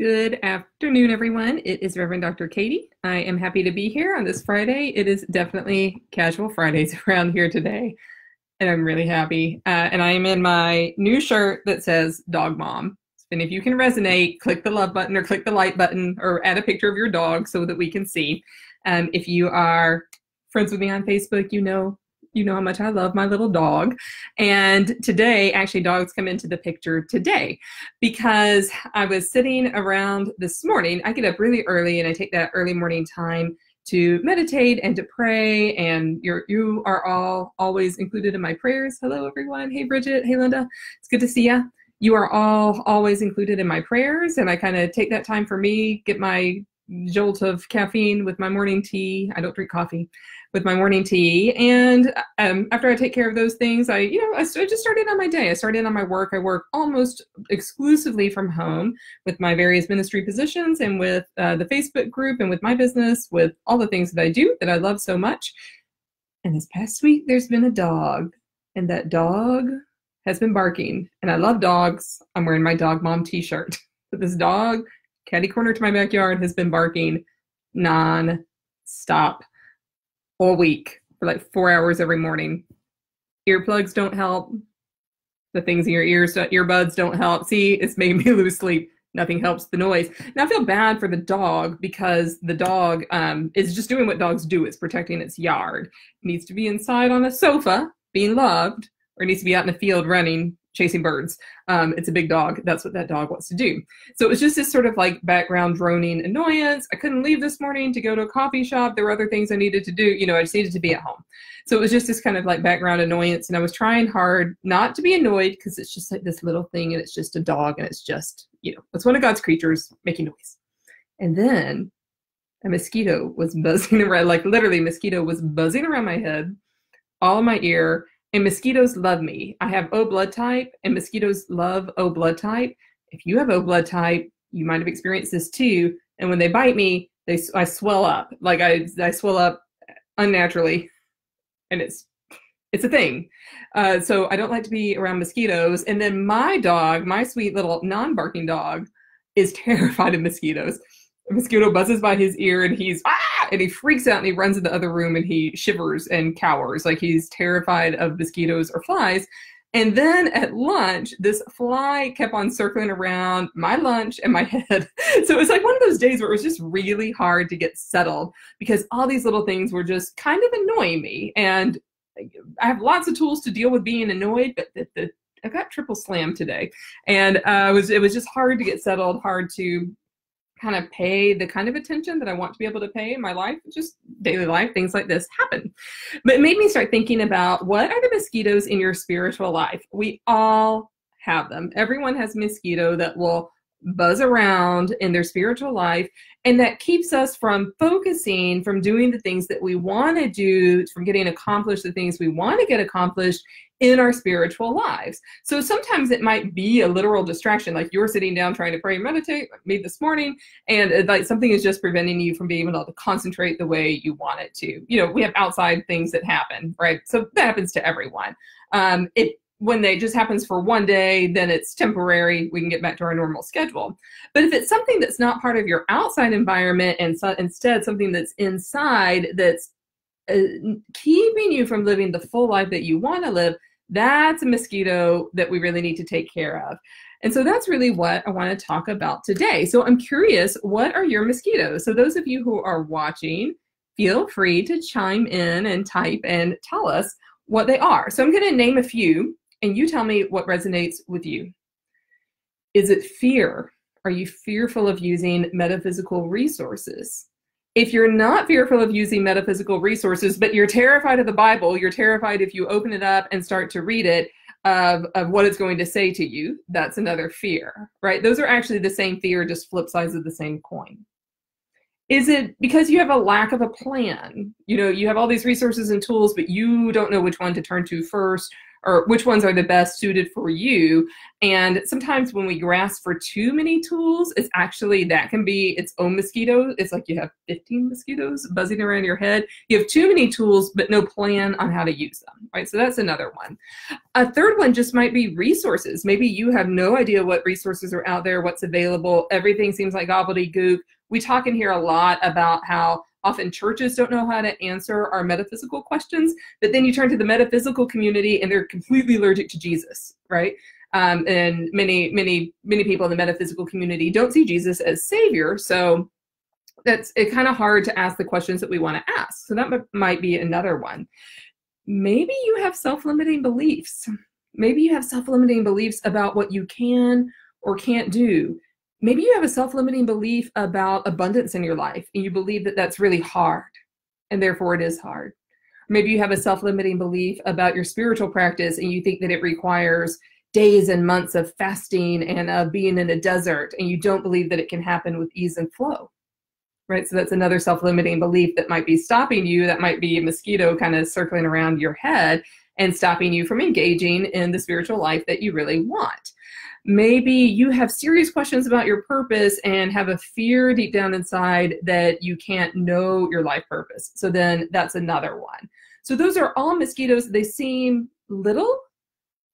Good afternoon, everyone. It is Reverend Dr. Katie. I am happy to be here on this Friday. It is definitely casual Fridays around here today, and I'm really happy. And I am in my new shirt that says Dog Mom. And if you can resonate, click the love button or click the like button or add a picture of your dog so that we can see. If you are friends with me on Facebook, you know how much I love my little dog. And today, actually, dogs come into the picture today because I was sitting around this morning. I get up really early and I take that early morning time to meditate and to pray. And you are all always included in my prayers. Hello, everyone. Hey, Bridget. Hey, Linda. It's good to see you. You are all always included in my prayers. And I kind of take that time for me, get my jolt of caffeine with my morning tea. I don't drink coffee. With my morning tea. And after I take care of those things, I just started on my day. I started on my work. I work almost exclusively from home with my various ministry positions and with the Facebook group and with my business, with all the things that I do that I love so much. And this past week, there's been a dog, and that dog has been barking. And I love dogs. I'm wearing my Dog Mom t-shirt. But this dog, catty corner to my backyard, has been barking non-stop all week for like 4 hours every morning. Earplugs don't help. The things in your ears, earbuds don't help. See, it's made me lose sleep. Nothing helps the noise. Now I feel bad for the dog because the dog is just doing what dogs do. It's protecting its yard. It needs to be inside on a sofa being loved, or it needs to be out in the field running, chasing birds. It's a big dog. That's what that dog wants to do. So it was just this sort of like background droning annoyance. I couldn't leave this morning to go to a coffee shop. There were other things I needed to do. I just needed to be at home. So it was just this kind of like background annoyance. And I was trying hard not to be annoyed because it's just like this little thing and it's just a dog and it's just, it's one of God's creatures making noise. And then a mosquito was buzzing around, like literally mosquito was buzzing around my head, all in my ear. And mosquitoes love me. I have O blood type, and mosquitoes love O blood type. If you have O blood type, you might have experienced this too. And when they bite me, I swell up. Like I swell up unnaturally, and it's a thing. So I don't like to be around mosquitoes. And then my dog, my sweet little non-barking dog, is terrified of mosquitoes. A mosquito buzzes by his ear and and he freaks out and he runs in the other room and he shivers and cowers like he's terrified of mosquitoes or flies. And then at lunch, this fly kept on circling around my lunch and my head. So it was like one of those days where it was just really hard to get settled because all these little things were just kind of annoying me. And I have lots of tools to deal with being annoyed, but I got triple slammed today. And it was just hard to get settled, hard to kind of pay the kind of attention that I want to be able to pay in my life, just daily life, things like this happen. But it made me start thinking about what are the mosquitoes in your spiritual life? We all have them. Everyone has a mosquito that will buzz around in their spiritual life, and that keeps us from focusing, from doing the things that we want to do, from getting accomplished the things we want to get accomplished in our spiritual lives. So sometimes it might be a literal distraction, like you're sitting down trying to pray and meditate, like me this morning, and like something is just preventing you from being able to concentrate the way you want it to. We have outside things that happen, right? So that happens to everyone. When they just happens for one day, then it's temporary. We can get back to our normal schedule. But if it's something that's not part of your outside environment and instead something that's inside that's keeping you from living the full life that you want to live, that's a mosquito that we really need to take care of. And so that's really what I want to talk about today. So I'm curious, what are your mosquitoes? So those of you who are watching, feel free to chime in and type and tell us what they are. So I'm going to name a few, and you tell me what resonates with you. Is it fear? Are you fearful of using metaphysical resources? If you're not fearful of using metaphysical resources, but you're terrified of the Bible, you're terrified if you open it up and start to read it, of what it's going to say to you, that's another fear, right? Those are actually the same fear, just flip sides of the same coin. Is it because you have a lack of a plan? You have all these resources and tools, but you don't know which one to turn to first, or which ones are the best suited for you. And sometimes when we grasp for too many tools, it's actually, that can be its own mosquito. It's like you have 15 mosquitoes buzzing around your head. You have too many tools, but no plan on how to use them, right? So that's another one. A third one just might be resources. Maybe you have no idea what resources are out there, what's available. Everything seems like gobbledygook. We talk in here a lot about how often churches don't know how to answer our metaphysical questions, but then you turn to the metaphysical community and they're completely allergic to Jesus, right? And many people in the metaphysical community don't see Jesus as Savior. So it's kind of hard to ask the questions that we want to ask. So that might be another one. Maybe you have self-limiting beliefs. Maybe you have self-limiting beliefs about what you can or can't do. Maybe you have a self-limiting belief about abundance in your life, and you believe that that's really hard, and therefore it is hard. Maybe you have a self-limiting belief about your spiritual practice, and you think that it requires days and months of fasting and of being in a desert, and you don't believe that it can happen with ease and flow, right? So that's another self-limiting belief that might be stopping you. That might be a mosquito kind of circling around your head and stopping you from engaging in the spiritual life that you really want. Maybe you have serious questions about your purpose and have a fear deep down inside that you can't know your life purpose. So then that's another one. So those are all mosquitoes. They seem little.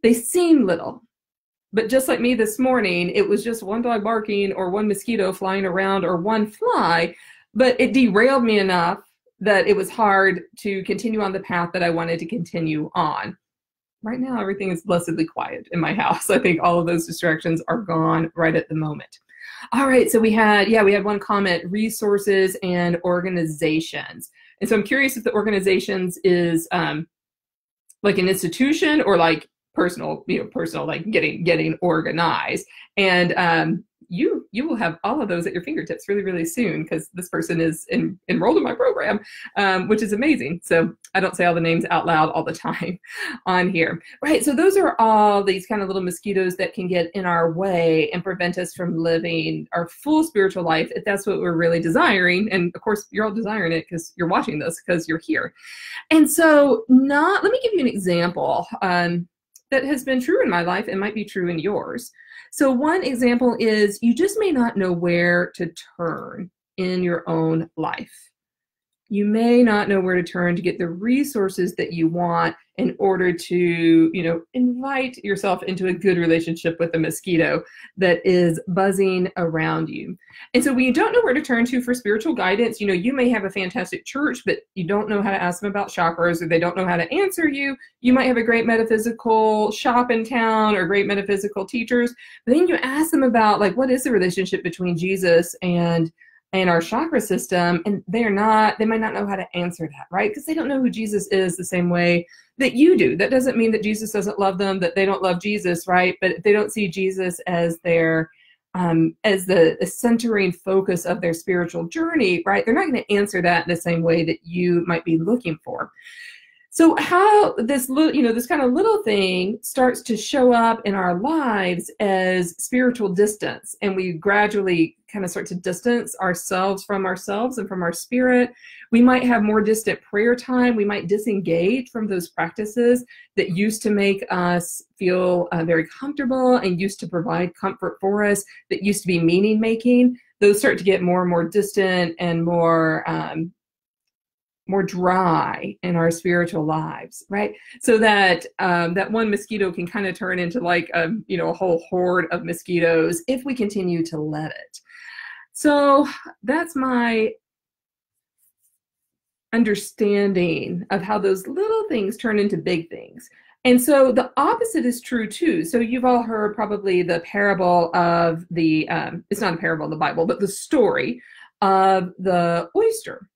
But just like me this morning, it was just one dog barking or one mosquito flying around or one fly, but it derailed me enough that it was hard to continue on the path that I wanted to continue on. Right now, everything is blessedly quiet in my house. I think all of those distractions are gone right at the moment. All right, so we had one comment, resources and organizations. And so I'm curious if the organizations is like an institution or like personal, like getting organized. And you will have all of those at your fingertips really, really soon, because this person is enrolled in my program, which is amazing. So I don't say all the names out loud all the time on here. Right, so those are all these kind of little mosquitoes that can get in our way and prevent us from living our full spiritual life, if that's what we're really desiring. And of course, you're all desiring it because you're watching this, because you're here. And so let me give you an example that has been true in my life and might be true in yours. So one example is you just may not know where to turn in your own life. You may not know where to turn to get the resources that you want in order to, invite yourself into a good relationship with the mosquito that is buzzing around you. And so when you don't know where to turn to for spiritual guidance, you may have a fantastic church, but you don't know how to ask them about chakras, or they don't know how to answer you. You might have a great metaphysical shop in town or great metaphysical teachers, but then you ask them about, like, what is the relationship between Jesus and our chakra system, and they might not know how to answer that, right? Because they don't know who Jesus is the same way that you do. That doesn't mean that Jesus doesn't love them, that they don't love Jesus, right? But if they don't see Jesus as their as the centering focus of their spiritual journey, right, they're not going to answer that in the same way that you might be looking for. So how this this kind of little thing starts to show up in our lives as spiritual distance, and we gradually kind of start to distance ourselves and from our spirit. We might have more distant prayer time. We might disengage from those practices that used to make us feel very comfortable and used to provide comfort for us, that used to be meaning making. Those start to get more and more distant and more dry in our spiritual lives, right? So that that one mosquito can kind of turn into like a whole horde of mosquitoes if we continue to let it. So that's my understanding of how those little things turn into big things. And so the opposite is true too. So you've all heard probably the parable of the, it's not a parable in the Bible, but the story of the oyster,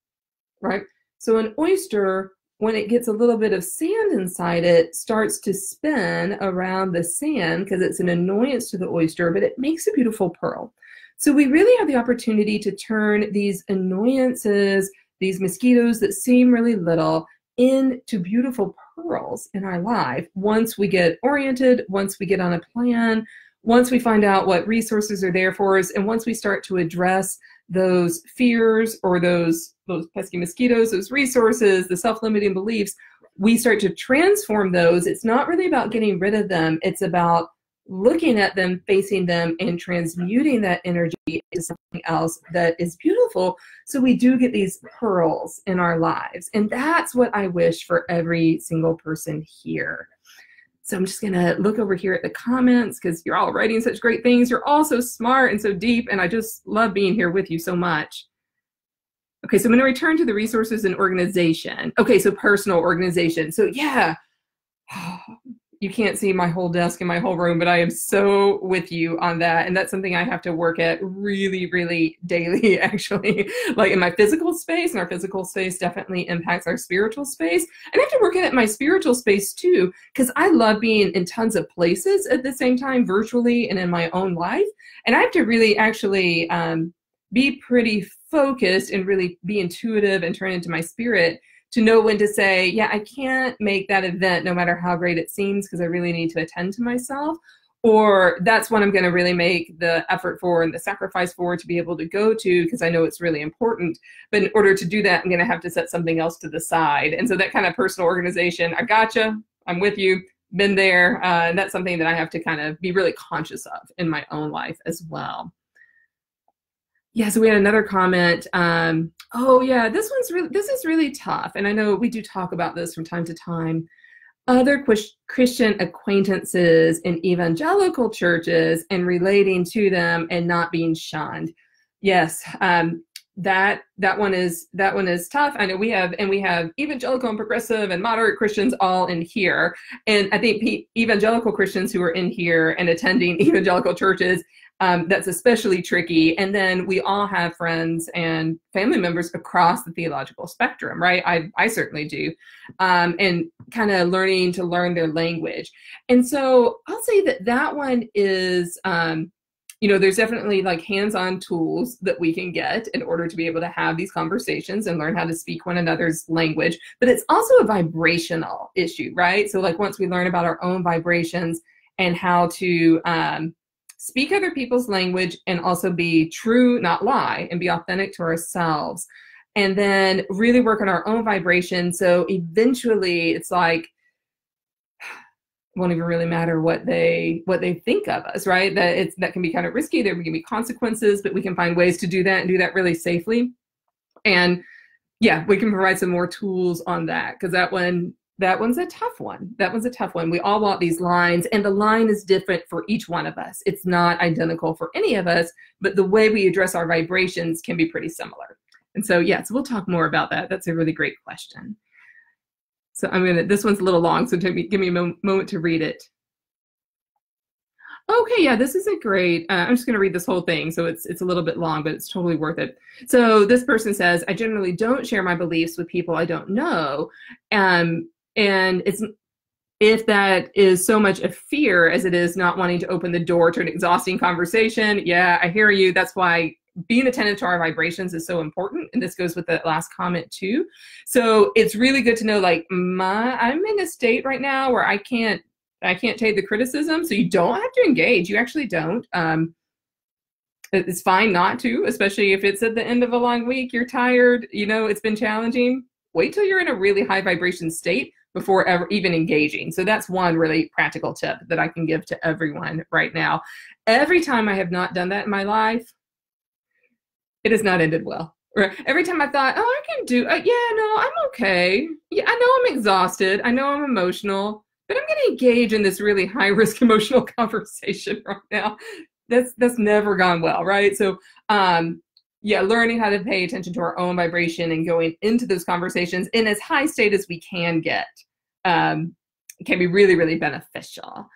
right? So an oyster, when it gets a little bit of sand inside it, starts to spin around the sand because it's an annoyance to the oyster, but it makes a beautiful pearl. So we really have the opportunity to turn these annoyances, these mosquitoes that seem really little, into beautiful pearls in our life once we get oriented, once we get on a plan, once we find out what resources are there for us, and once we start to address those fears or those pesky mosquitoes, those resources, the self-limiting beliefs, we start to transform those, it's not really about getting rid of them. It's about looking at them, facing them, and transmuting that energy into something else that is beautiful. So we do get these pearls in our lives. And that's what I wish for every single person here. So I'm just going to look over here at the comments because you're all writing such great things. You're all so smart and so deep. And I just love being here with you so much. Okay, so I'm going to return to the resources and organization. Okay, so personal organization. So yeah. You can't see my whole desk and my whole room, but I am so with you on that. And that's something I have to work at really, really daily, actually. Like in my physical space, and our physical space definitely impacts our spiritual space. And I have to work at my spiritual space too, because I love being in tons of places at the same time, virtually and in my own life. And I have to really actually be pretty focused and really be intuitive and turn into my spirit to know when to say, yeah, I can't make that event no matter how great it seems because I really need to attend to myself. Or that's what I'm going to really make the effort for and the sacrifice for to be able to go to because I know it's really important. But in order to do that, I'm going to have to set something else to the side. And so that kind of personal organization, I gotcha, I'm with you, been there. And that's something that I have to kind of be really conscious of in my own life as well. Yeah, so we had another comment. Oh yeah, this is really tough. And I know we do talk about this from time to time. Other Christian acquaintances in evangelical churches and relating to them and not being shunned. Yes, that one is tough. I know we have evangelical and progressive and moderate Christians all in here. And I think evangelical Christians who are in here and attending evangelical churches, that's especially tricky. And then we all have friends and family members across the theological spectrum, right? I certainly do. And kind of learning to learn their language. And so I'll say that one is, there's definitely like hands-on tools that we can get in order to be able to have these conversations and learn how to speak one another's language. But it's also a vibrational issue, right? So like once we learn about our own vibrations and how to, speak other people's language and also be true, not lie, and be authentic to ourselves. And then really work on our own vibration. So eventually it's like, it won't even really matter what they think of us, right? That can be kind of risky. There can be consequences, but we can find ways to do that and do that really safely. And yeah, we can provide some more tools on that because that one's a tough one. That one's a tough one. We all walk these lines and the line is different for each one of us. It's not identical for any of us, but the way we address our vibrations can be pretty similar. And so, yeah, so we'll talk more about that. That's a really great question. So this one's a little long, so give me a moment to read it. Okay, yeah, this is a great, I'm just gonna read this whole thing. So it's a little bit long, but it's totally worth it. So this person says, I generally don't share my beliefs with people I don't know. And if that is so much a fear as it is not wanting to open the door to an exhausting conversation, yeah, I hear you. That's why being attentive to our vibrations is so important. And this goes with the last comment too. So it's really good to know, like, I'm in a state right now where I can't take the criticism. So you don't have to engage. You actually don't. It's fine not to, especially if it's at the end of a long week, you're tired, it's been challenging. Wait till you're in a really high vibration state before ever even engaging. So that's one really practical tip that I can give to everyone right now. Every time I have not done that in my life, it has not ended well. Right? Every time I thought, oh, I can do, I'm okay. Yeah, I know I'm exhausted. I know I'm emotional, but I'm going to engage in this really high risk emotional conversation right now. That's never gone well, right? So, learning how to pay attention to our own vibration and going into those conversations in as high state as we can get can be really, really beneficial.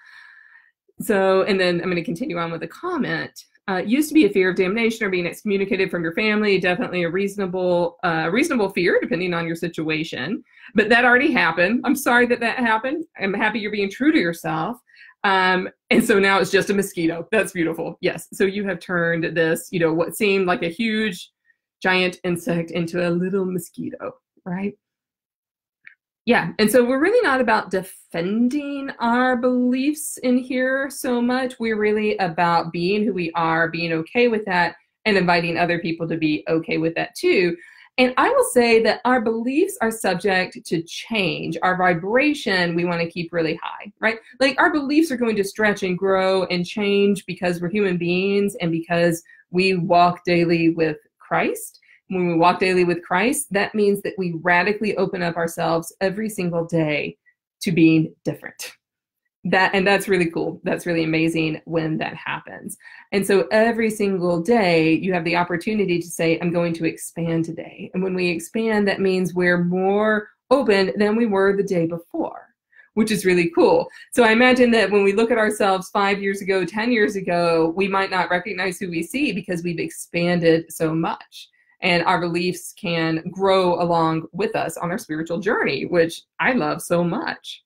So, and then I'm going to continue on with a comment. Used to be a fear of damnation or being excommunicated from your family. Definitely a reasonable fear, depending on your situation. But that already happened. I'm sorry that happened. I'm happy you're being true to yourself. And so now it's just a mosquito. That's beautiful. Yes. So you have turned this, what seemed like a huge, giant insect into a little mosquito, right? Yeah. And so we're really not about defending our beliefs in here so much. We're really about being who we are, being okay with that, and inviting other people to be okay with that too. And I will say that our beliefs are subject to change. Our vibration, we want to keep really high, right? Like our beliefs are going to stretch and grow and change because we're human beings and because we walk daily with Christ. When we walk daily with Christ, that means that we radically open up ourselves every single day to being different. That's really cool. That's really amazing when that happens. And so every single day you have the opportunity to say, I'm going to expand today. And when we expand, that means we're more open than we were the day before, which is really cool. So I imagine that when we look at ourselves 5 years ago, 10 years ago, we might not recognize who we see because we've expanded so much. And our beliefs can grow along with us on our spiritual journey, which I love so much.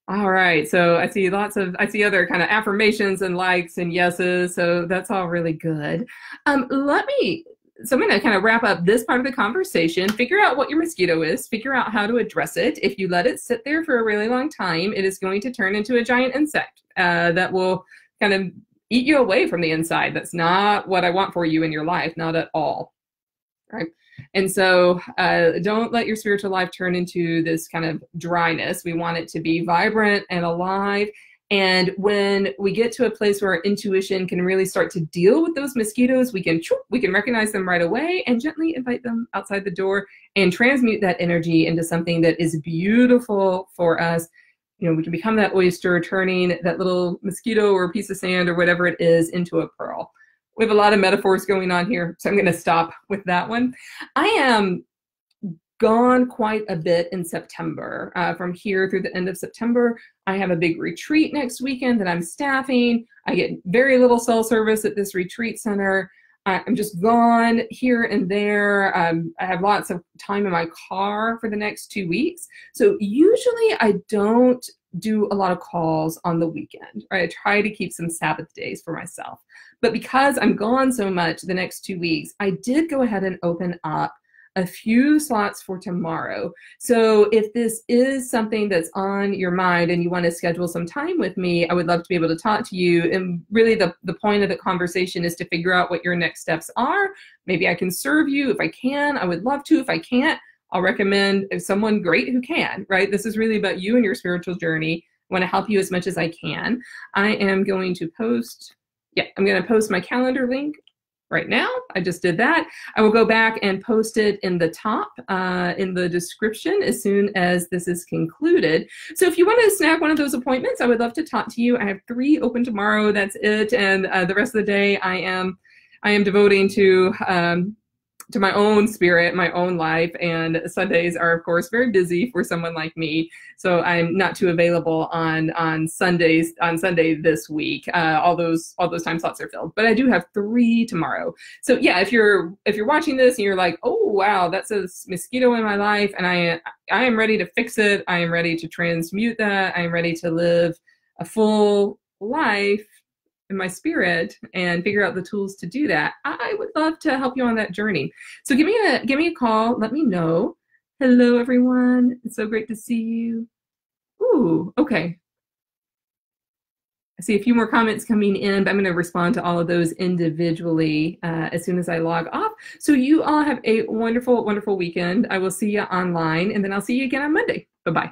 All right, so I see other kind of affirmations and likes and yeses, so that's all really good. So I'm going to kind of wrap up this part of the conversation, figure out what your mosquito is, figure out how to address it. If you let it sit there for a really long time, it is going to turn into a giant insect that will kind of eat you away from the inside. That's not what I want for you in your life, not at all. Right? And so don't let your spiritual life turn into this kind of dryness. We want it to be vibrant and alive. And when we get to a place where our intuition can really start to deal with those mosquitoes, we can recognize them right away and gently invite them outside the door and transmute that energy into something that is beautiful for us. You know, we can become that oyster, turning that little mosquito or piece of sand or whatever it is into a pearl. We have a lot of metaphors going on here, so I'm going to stop with that one. I am gone quite a bit in September. From here through the end of September, I have a big retreat next weekend that I'm staffing. I get very little cell service at this retreat center. I'm just gone here and there. I have lots of time in my car for the next 2 weeks. So usually I don't do a lot of calls on the weekend, right? I try to keep some Sabbath days for myself. But because I'm gone so much the next 2 weeks, I did go ahead and open up a few slots for tomorrow. So if this is something that's on your mind and you want to schedule some time with me, I would love to be able to talk to you. And really the point of the conversation is to figure out what your next steps are. Maybe I can serve you. If I can, I would love to. If I can't, I'll recommend someone great who can, right? This is really about you and your spiritual journey. I want to help you as much as I can. I am going to post, I'm going to post my calendar link right now. I just did that. I will go back and post it in the top, in the description as soon as this is concluded. So if you want to snag one of those appointments, I would love to talk to you. I have 3 open tomorrow. That's it. And the rest of the day I am devoting to my own spirit, my own life, and Sundays are, of course, very busy for someone like me. So I'm not too available on Sunday this week. All those time slots are filled, but I do have 3 tomorrow. So yeah, if you're watching this and you're like, oh wow, that's a mosquito in my life, and I am ready to fix it. I am ready to transmute that. I am ready to live a full life in my spirit and figure out the tools to do that. I would love to help you on that journey. So give me a call. Let me know. Hello, everyone. It's so great to see you. Ooh, okay. I see a few more comments coming in, but I'm going to respond to all of those individually as soon as I log off. So you all have a wonderful, wonderful weekend. I will see you online, and then I'll see you again on Monday. Bye-bye.